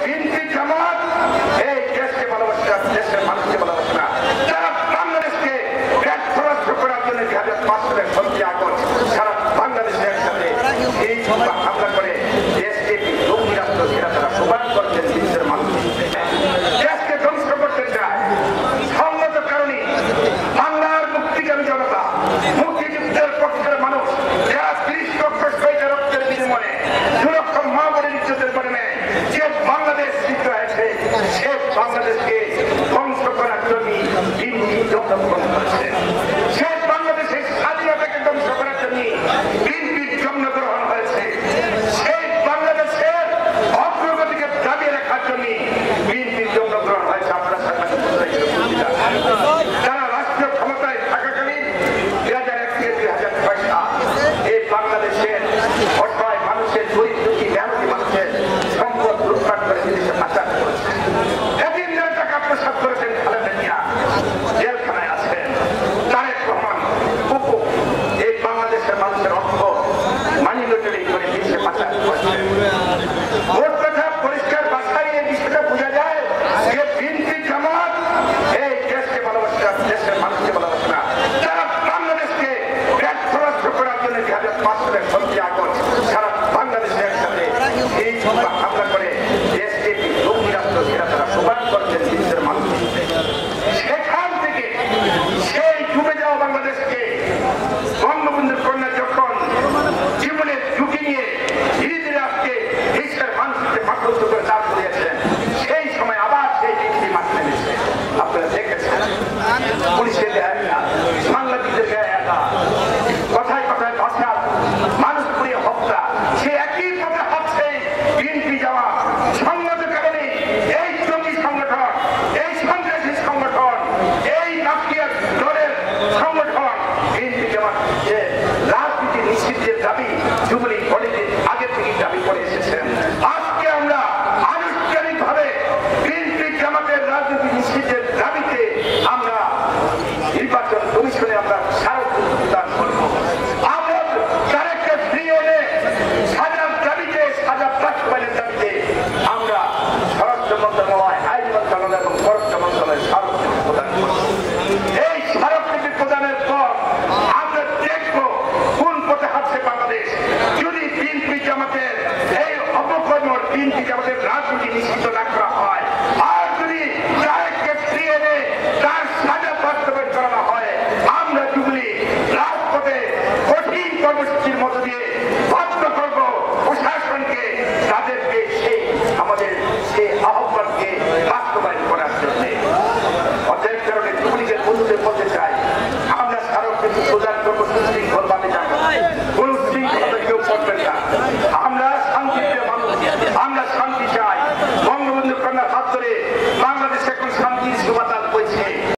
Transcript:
BNP জামাত এই দেশকে ভালোবাসে না, দেশের মানুষকে ভালোবাসে না, যারা বাংলাদেশকে ব্যর্থ রাষ্ট্র করার জন্য 2005 সালের 15 আগস্ট সারা বাংলাদেশে একসাথে এই হামলা করে দেশকে জঙ্গি রাষ্ট্র সেটা তারা প্রমাণ করছেন বিশ্বের মানুষ দেশকে ধ্বংস করতে চায়। সংগত কারণে বাংলার মুক্তিকামী জনতা, মুক্তিযুদ্ধের পক্ষের মানুষ যারা 30 লক্ষ শহীদের রক্তের বিনিময়ে 2 লক্ষ মা বোনের ইজ্জতের বিনিময়ে যে বাংলাদেশ সৃষ্টি হয়েছে, সে বাংলাদেশকে ধ্বংস করার জন্য বিএনপি জন্মগ্রহণ করেছে। সে বাংলাদেশের স্বাধীনতাকে ধ্বংস করার জন্য বিএনপির জন্মগ্রহণ হয়েছে। সেই বাংলাদেশের অগ্রগতিকে দাবিয়ে রাখার জন্য বিএনপির জন্মগ্রহণ হয়েছে। আপনারা যারা রাষ্ট্রীয় ক্ষমতায় থাকাকালীন 2001 থেকে 2006 সাল এই বাংলাদেশের অসহায় মানুষের, গরিব দুঃখী মেহনতি মানুষের সম্পদ লুটপাট করে বিদেশে পাচার করেছে।